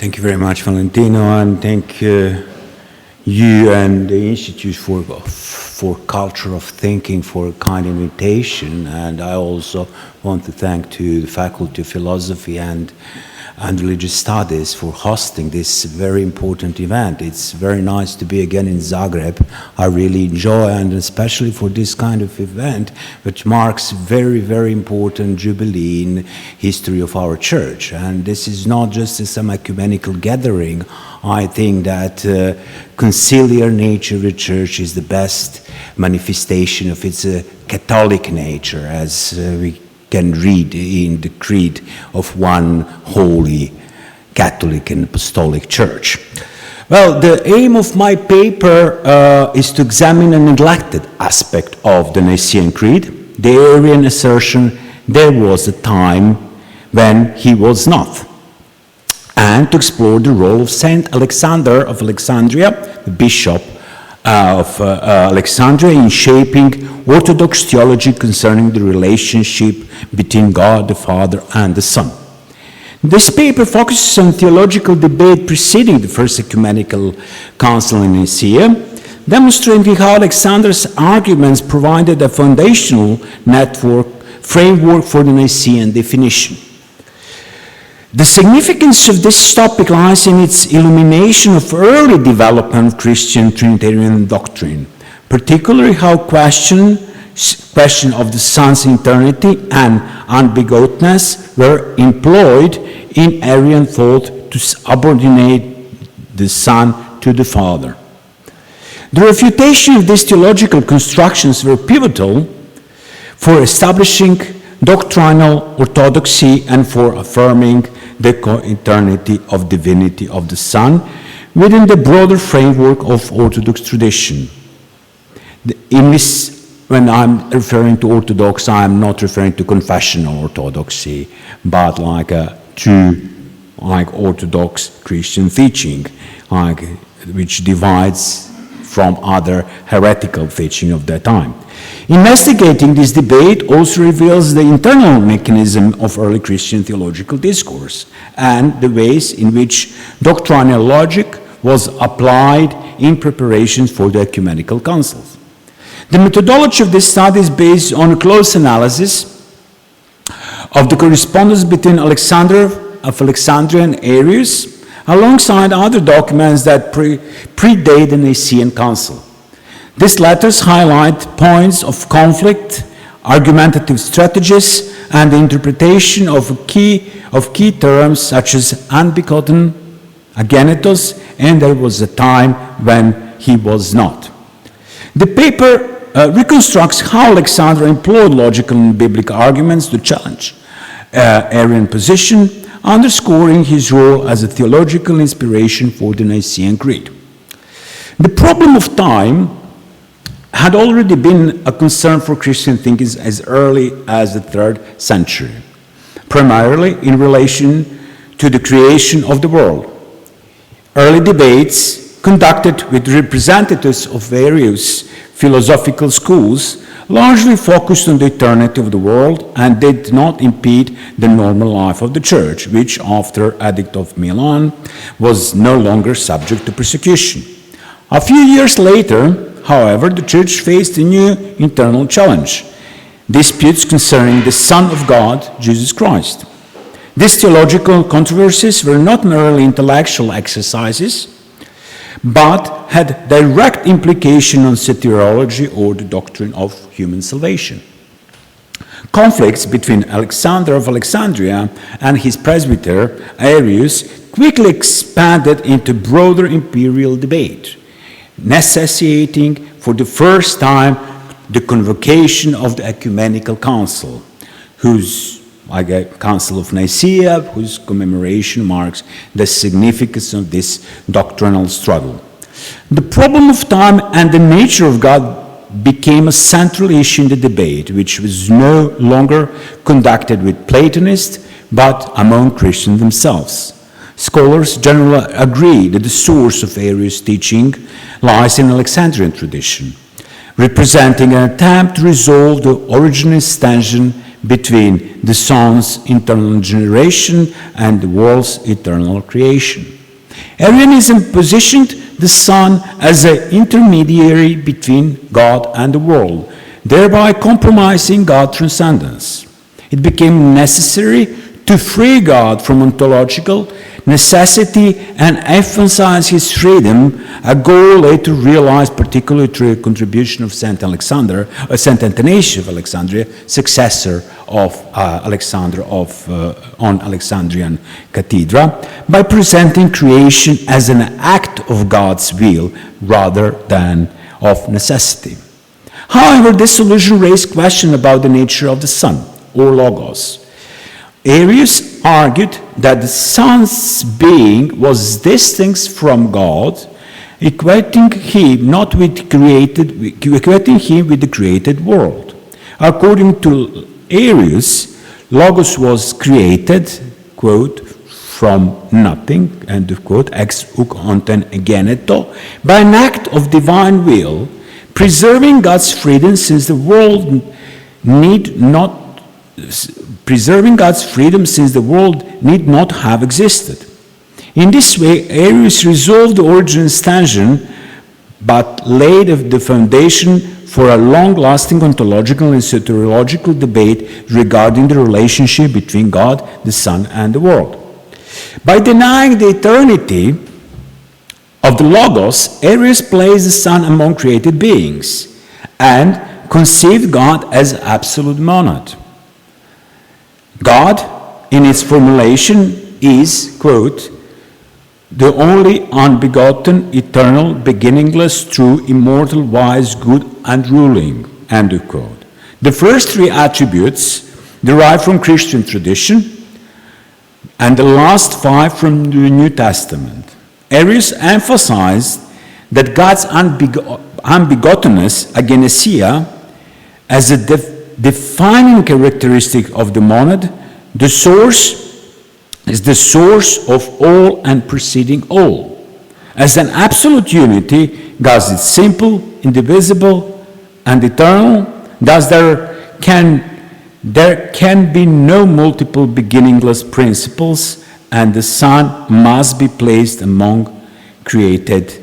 Thank you very much, Valentino, and thank you and the Institute for Culture of Thinking for a kind invitation. And I also want to thank to the Faculty of Philosophy and Religious Studies for hosting this very important event. It's very nice to be again in Zagreb. I really enjoy, and especially for this kind of event, which marks very, very important jubilee in history of our church. And this is not just some ecumenical gathering. I think that conciliar nature of the church is the best manifestation of its Catholic nature, as we can read in the creed of one holy Catholic and Apostolic Church. Well, the aim of my paper is to examine a neglected aspect of the Nicene Creed, the Arian assertion there was a time when he was not, and to explore the role of Saint Alexander of Alexandria, the bishop of Alexandria, in shaping Orthodox theology concerning the relationship between God the Father and the Son. This paper focuses on theological debate preceding the First Ecumenical Council in Nicaea, demonstrating how Alexander's arguments provided a foundational framework for the Nicene definition. The significance of this topic lies in its illumination of early development of Christian Trinitarian doctrine, particularly how question of the Son's eternity and unbegottenness were employed in Arian thought to subordinate the Son to the Father. The refutation of these theological constructions were pivotal for establishing doctrinal orthodoxy and for affirming the co-eternity of divinity of the Son within the broader framework of Orthodox tradition. When I'm referring to Orthodox, I'm not referring to confessional orthodoxy, but like a true Orthodox Christian teaching, which divides from other heretical teaching of that time. Investigating this debate also reveals the internal mechanism of early Christian theological discourse and the ways in which doctrinal logic was applied in preparations for the ecumenical councils. The methodology of this study is based on a close analysis of the correspondence between Alexander of Alexandria and Arius, alongside other documents that predate the Nicene Council. These letters highlight points of conflict, argumentative strategies, and the interpretation of key terms such as unbegotten, agenetos, and there was a time when he was not. The paper reconstructs how Alexander employed logical and biblical arguments to challenge Arian position, underscoring his role as a theological inspiration for the Nicene Creed. The problem of time had already been a concern for Christian thinkers as early as the 3rd century, primarily in relation to the creation of the world. Early debates conducted with representatives of various philosophical schools largely focused on the eternity of the world and did not impede the normal life of the church, which after Edict of Milan was no longer subject to persecution. A few years later, however, the church faced a new internal challenge: disputes concerning the Son of God, Jesus Christ. These theological controversies were not merely intellectual exercises, but had direct implication on soteriology or the doctrine of human salvation. Conflicts between Alexander of Alexandria and his presbyter, Arius, quickly expanded into broader imperial debate, necessitating for the first time the convocation of the Ecumenical Council, Council of Nicaea, whose commemoration marks the significance of this doctrinal struggle. The problem of time and the nature of God became a central issue in the debate, which was no longer conducted with Platonists, but among Christians themselves. Scholars generally agree that the source of Arius' teaching lies in Alexandrian tradition, representing an attempt to resolve the originalist tension between the Son's eternal generation and the world's eternal creation. Arianism positioned the Son as an intermediary between God and the world, thereby compromising God's transcendence. It became necessary to free God from ontological necessity and emphasize his freedom, a goal later realized particularly through the contribution of Saint Athanasius of Alexandria, successor of Alexander on Alexandrian Cathedra, by presenting creation as an act of God's will rather than of necessity. However, this solution raised questions about the nature of the Son, or Logos. Arius argued that the Son's being was distinct from God, equating him with the created world. According to Arius, Logos was created, quote, from nothing, end of quote, ex hoc onten egeneto, by an act of divine will, preserving God's freedom since the world need not have existed. In this way, Arius resolved the original tension, but laid the foundation for a long-lasting ontological and soteriological debate regarding the relationship between God, the Son, and the world. By denying the eternity of the Logos, Arius placed the Son among created beings and conceived God as absolute monad. God, in its formulation, is, quote, the only unbegotten, eternal, beginningless, true, immortal, wise, good, and ruling, end of quote. The first three attributes derive from Christian tradition, and the last five from the New Testament. Arius emphasized that God's unbegottenness, agenesia, as a defining characteristic of the monad, the source is the source of all and preceding all. As an absolute unity, God is simple, indivisible, and eternal. Thus there can be no multiple beginningless principles, and the Son must be placed among created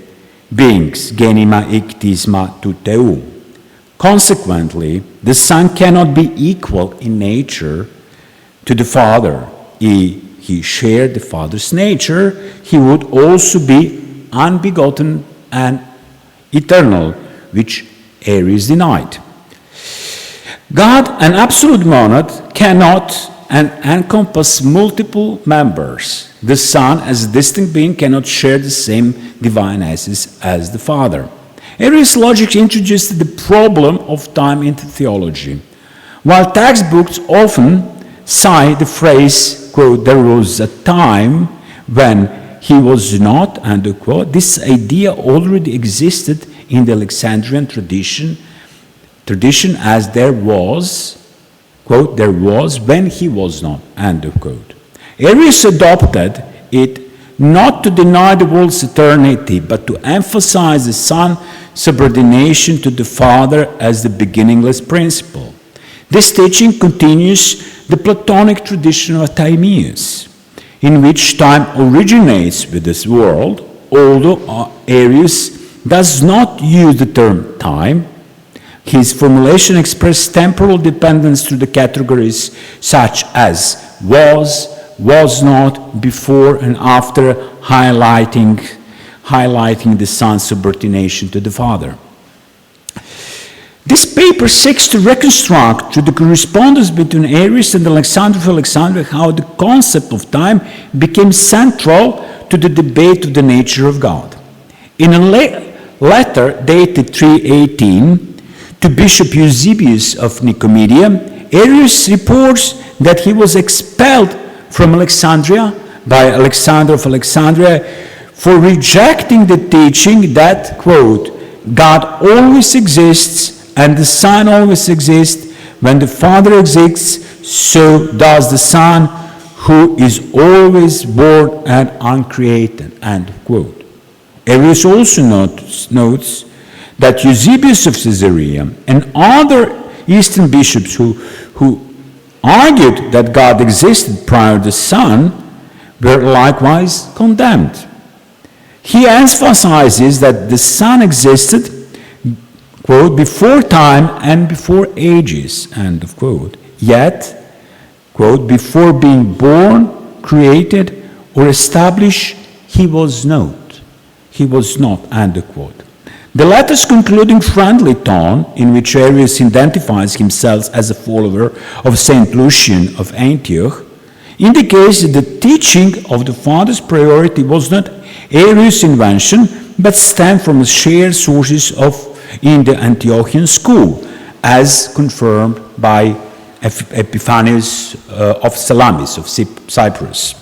beings. Genima ictisma tuteu. Consequently, the Son cannot be equal in nature to the Father. He shared the Father's nature. He would also be unbegotten and eternal, which Arius denied. God, an absolute monad, cannot encompass multiple members. The Son, as a distinct being, cannot share the same divine essence as the Father. Arius' logic introduced the problem of time into theology. While textbooks often cite the phrase, quote, there was a time when he was not, end of quote, this idea already existed in the Alexandrian tradition as there was, quote, there was when he was not, end of quote. Arius adopted it not to deny the world's eternity, but to emphasize the Son's subordination to the Father as the beginningless principle. This teaching continues the Platonic tradition of Timaeus, in which time originates with this world, although Arius does not use the term time. His formulation expresses temporal dependence through the categories such as was not, before and after, highlighting the Son's subordination to the Father. This paper seeks to reconstruct through the correspondence between Arius and Alexander of Alexandria how the concept of time became central to the debate of the nature of God. In a letter dated 318 to Bishop Eusebius of Nicomedia, Arius reports that he was expelled from Alexandria by Alexander of Alexandria for rejecting the teaching that, quote, God always exists and the Son always exists. When the Father exists, so does the Son, who is always born and uncreated, end quote. Arius also notes that Eusebius of Caesarea and other Eastern bishops who argued that God existed prior to the Son, were likewise condemned. He emphasizes that the Son existed, quote, before time and before ages, end of quote. Yet, quote, before being born, created, or established, he was not. He was not, end of quote. The letter's concluding friendly tone, in which Arius identifies himself as a follower of Saint Lucian of Antioch, indicates that the teaching of the Father's priority was not Arius' invention, but stemmed from shared sources in the Antiochian school, as confirmed by Epiphanius of Salamis, of Cyprus.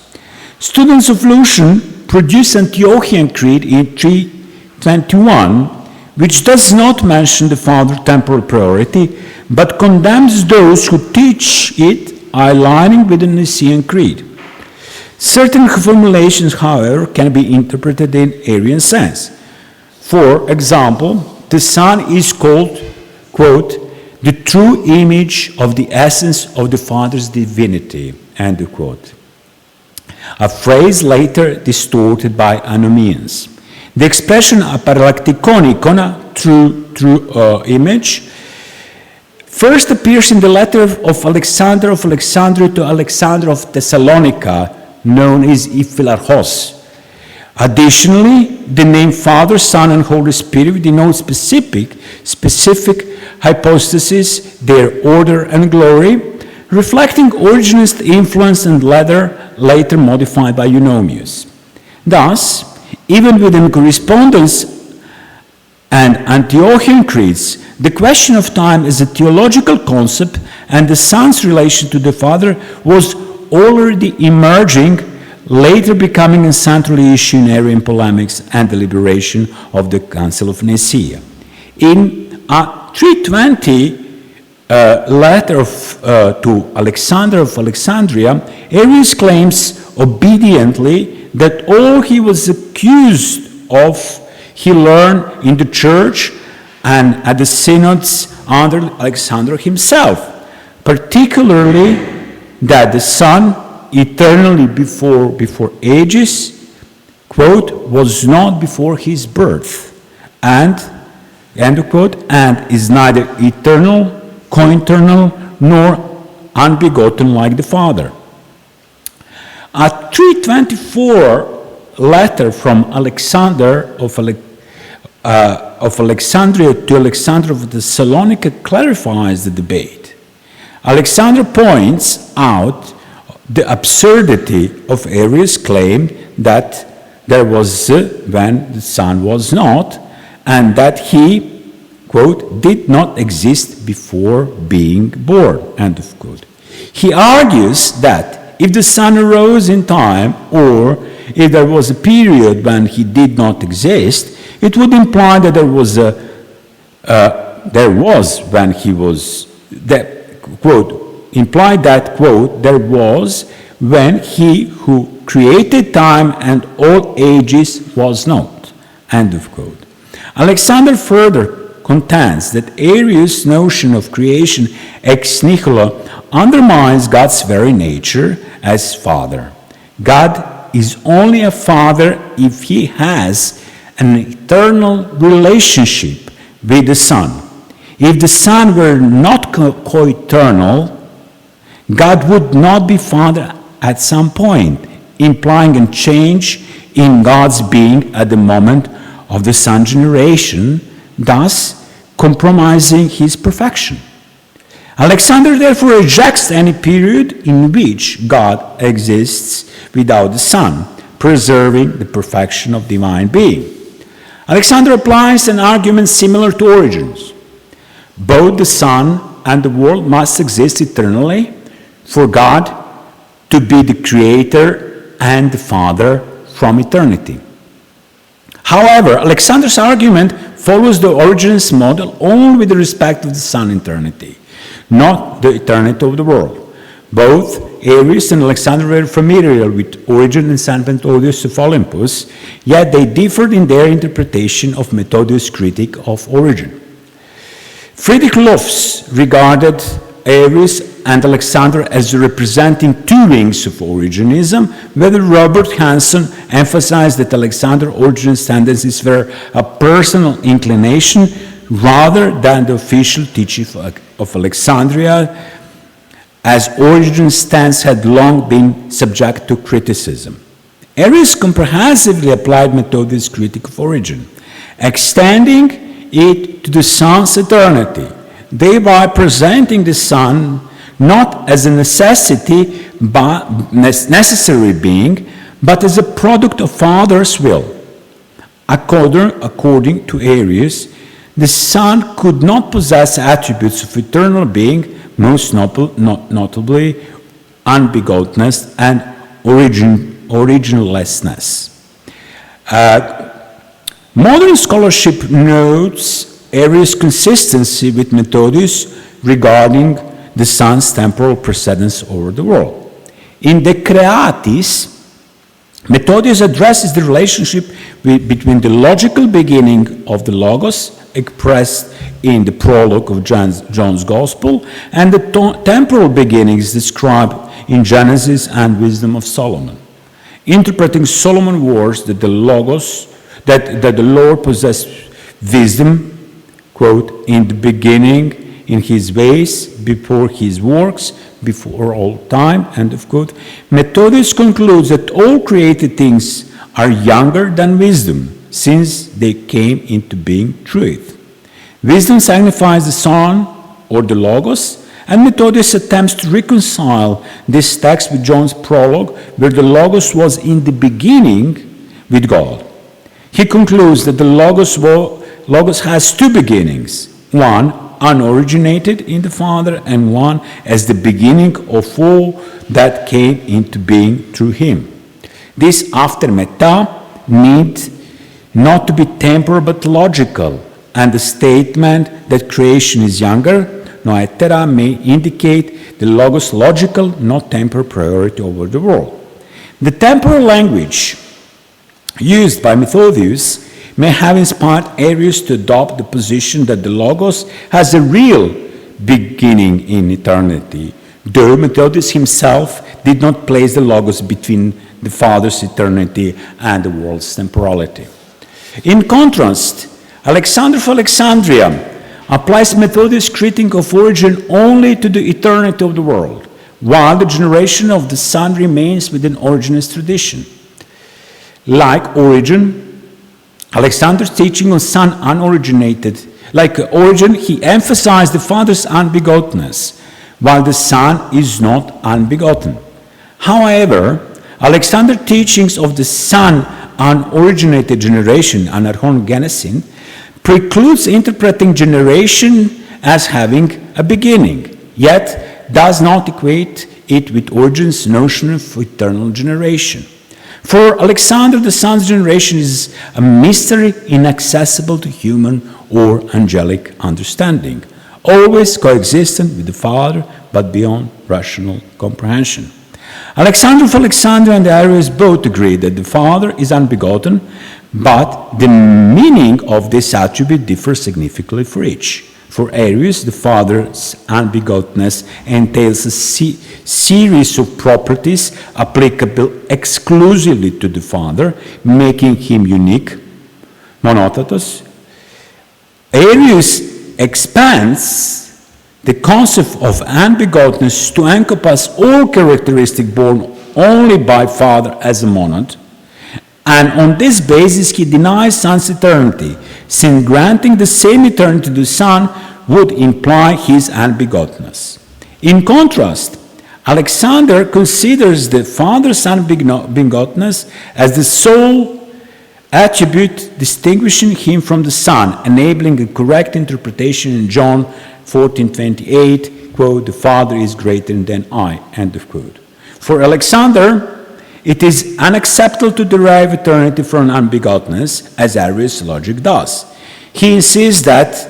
Students of Lucian produced Antiochian Creed in 321, which does not mention the Father's temporal priority, but condemns those who teach it aligning with the Nicene Creed. Certain formulations, however, can be interpreted in Arian sense. For example, the Son is called, quote, the true image of the essence of the Father's divinity, end quote. A phrase later distorted by Anomians. The expression aparalaktikon icona, true image, first appears in the letter of Alexander of Alexandria to Alexander of Thessalonica, known as Iphilarchos. Additionally, the name Father, Son, and Holy Spirit denote specific hypostases, their order and glory, reflecting Origenist influence and later modified by Eunomius. Thus, even within correspondence and Antiochian creeds, the question of time as a theological concept and the Son's relation to the Father was already emerging, later becoming a central issue in Arian polemics and deliberation of the Council of Nicaea. In a 320 letter to Alexander of Alexandria, Arius claims obediently that all he was accused of he learned in the church and at the synods under Alexander himself, particularly that the Son, eternally before ages, quote, was not before his birth, and, end quote, and is neither eternal, co-eternal, nor unbegotten like the Father. A 324 letter from Alexander of Alexandria to Alexander of Thessalonica clarifies the debate. Alexander points out the absurdity of Arius' claim that there was when the Son was not, and that he, quote, did not exist before being born, end of quote. He argues that if the Son arose in time, or if there was a period when he did not exist, it would imply that there was when he was, that, quote, implied that, quote, there was when he who created time and all ages was not, end of quote. Alexander further contends that Arius' notion of creation ex nihilo undermines God's very nature as Father. God is only a Father if he has an eternal relationship with the Son. If the Son were not co-eternal, God would not be Father at some point, implying a change in God's being at the moment of the Son's generation, thus compromising his perfection. Alexander therefore rejects any period in which God exists without the Son, preserving the perfection of divine being. Alexander applies an argument similar to Origen's. Both the Son and the world must exist eternally for God to be the Creator and the Father from eternity. However, Alexander's argument follows the Origen's model only with respect to the Son eternity, not the eternity of the world. Both Arius and Alexander were familiar with Origen and St. Methodius of Olympus, yet they differed in their interpretation of Methodius' critique of Origen. Friedrich Lofs regarded Arius and Alexander as representing two wings of Origenism, whether Robert Hanson emphasized that Alexander's Origenist tendencies were a personal inclination rather than the official teaching of Alexandria, as Origen's stance had long been subject to criticism. Arius comprehensively applied Methodius' critique of Origen, extending it to the Son's eternity, thereby presenting the Son not as a necessary being, but as a product of Father's will. According to Arius, the Son could not possess attributes of eternal being, most notably unbegottenness and originlessness. Modern scholarship notes Arius' consistency with Methodius regarding the Son's temporal precedence over the world. In De Creatis, Methodius addresses the relationship between the logical beginning of the Logos, expressed in the prologue of John's Gospel, and the temporal beginnings described in Genesis and Wisdom of Solomon. Interpreting Solomon's words that the Logos, that the Lord possessed wisdom, quote, in the beginning, in his ways, before his works, before all time, end of quote. Methodius concludes that all created things are younger than wisdom, since they came into being through it. Wisdom signifies the Son, or the Logos, and Methodius attempts to reconcile this text with John's prologue, where the Logos was in the beginning with God. He concludes that the Logos has two beginnings, one unoriginated in the Father, and one as the beginning of all that came into being through him. This after meta needs not to be temporal but logical, and the statement that creation is younger, noetera, may indicate the Logos' logical, not temporal priority over the world. The temporal language used by Methodius may have inspired Arius to adopt the position that the Logos has a real beginning in eternity, though Methodius himself did not place the Logos between the Father's eternity and the world's temporality. In contrast, Alexander of Alexandria applies Methodius' critique of Origen only to the eternity of the world, while the generation of the Son remains within Origenist tradition. Like Origen, Alexander's teaching on Son unoriginated. Like Origen, he emphasized the Father's unbegottenness, while the Son is not unbegotten. However, Alexander's teachings of the Son unoriginated generation, anarchon genesin, precludes interpreting generation as having a beginning, yet does not equate it with Origen's notion of eternal generation. For Alexander, the Son's generation is a mystery inaccessible to human or angelic understanding, always coexistent with the Father, but beyond rational comprehension. Alexander of Alexandria and Arius both agree that the Father is unbegotten, but the meaning of this attribute differs significantly for each. For Arius, the Father's unbegottenness entails a series of properties applicable exclusively to the Father, making him unique, monothetos. Arius expands the concept of unbegottenness to encompass all characteristics born only by Father as a monad, and on this basis he denies Son's eternity, since granting the same eternity to the Son would imply his unbegottenness. In contrast, Alexander considers the Father's unbegottenness as the sole attribute distinguishing him from the Son, enabling a correct interpretation in John 14:28, quote, "The Father is greater than I," end of quote. For Alexander, it is unacceptable to derive eternity from unbegottenness, as Arius' logic does. He insists that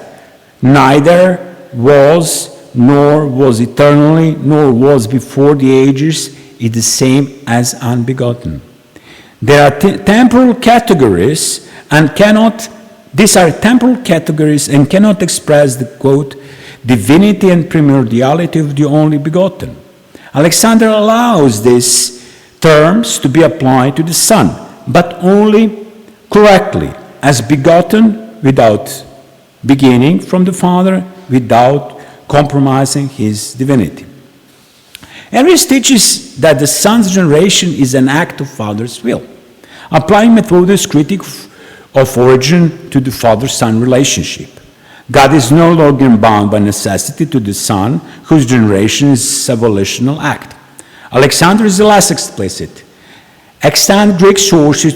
neither was nor was eternally, nor was before the ages, is the same as unbegotten. There are temporal categories and cannot express the quote, divinity and primordiality of the only begotten. Alexander allows these terms to be applied to the Son, but only correctly, as begotten without beginning from the Father, without compromising his divinity. Arius teaches that the Son's generation is an act of Father's will, applying Methodius' critique of origin to the Father-Son relationship. God is no longer bound by necessity to the Son, whose generation is a volitional act. Alexander is less explicit. Extant Greek sources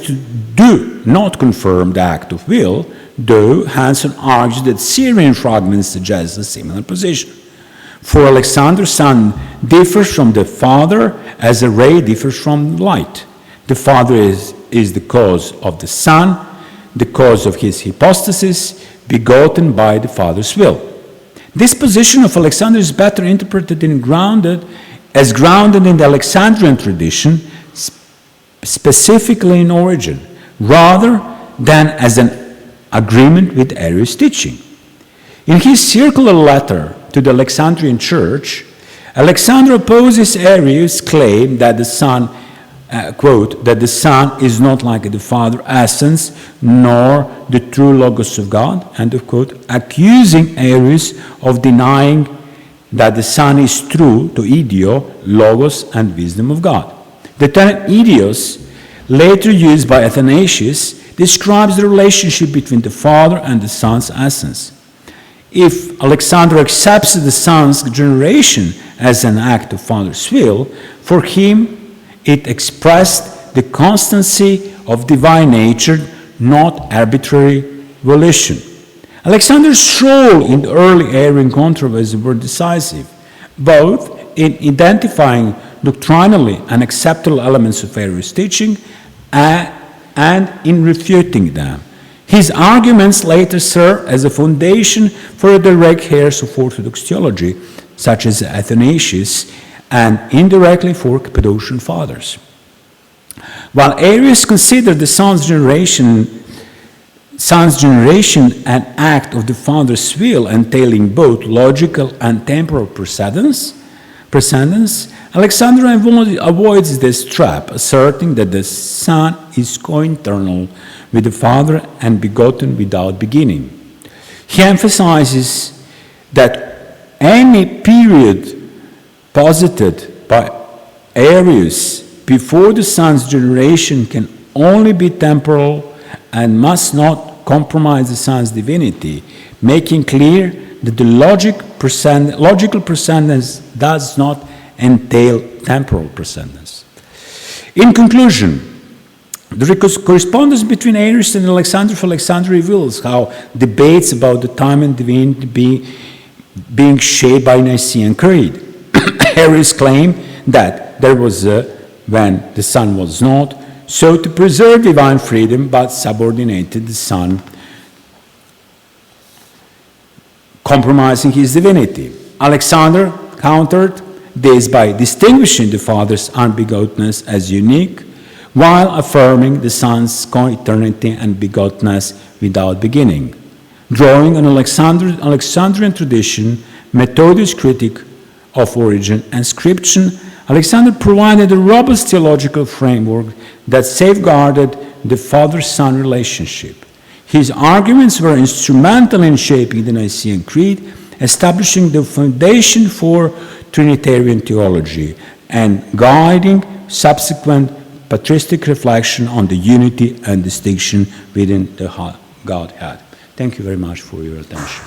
do not confirm the act of will, though Hanson argues that Syrian fragments suggest a similar position. For Alexander, Son differs from the Father as a ray differs from light. The Father is the cause of the Son, the cause of his hypostasis, begotten by the Father's will. This position of Alexander is better interpreted and grounded in the Alexandrian tradition, specifically in origin, rather than as an agreement with Arius' teaching. In his circular letter to the Alexandrian Church, Alexander opposes Arius' claim that the Son, quote, that the Son is not like the Father essence, nor the true Logos of God, end of quote, accusing Arius of denying that the Son is true to ideo, Logos, and wisdom of God. The term idios, later used by Athanasius, describes the relationship between the Father and the Son's essence. If Alexander accepts the Son's generation as an act of Father's will, for him it expressed the constancy of divine nature, not arbitrary volition. Alexander's role in the early Arian controversy were decisive, both in identifying doctrinally unacceptable elements of Arius' teaching and in refuting them. His arguments later serve as a foundation for the direct heirs of Orthodox theology, such as Athanasius, and indirectly for Cappadocian fathers. While Arius considered the Son's generation an act of the Father's will entailing both logical and temporal precedence, Alexander avoids this trap, asserting that the Son is co-eternal with the Father and begotten without beginning. He emphasizes that any period posited by Arius before the Son's generation can only be temporal and must not compromise the Son's divinity, making clear that the logical precedence does not entail temporal precedence. In conclusion, the correspondence between Arius and Alexander reveals how debates about the time and divinity being shaped by Nicene Creed. Arius claimed that there was when the Son was not, so to preserve divine freedom, but subordinated the Son, compromising his divinity. Alexander countered this by distinguishing the Father's unbegottenness as unique, while affirming the Son's co-eternity and begottenness without beginning. Drawing on Alexandrian tradition, Methodius' critique of origin and scripture, Alexander provided a robust theological framework that safeguarded the Father-Son relationship. His arguments were instrumental in shaping the Nicene Creed, establishing the foundation for Trinitarian theology, and guiding subsequent patristic reflection on the unity and distinction within the Godhead. Thank you very much for your attention.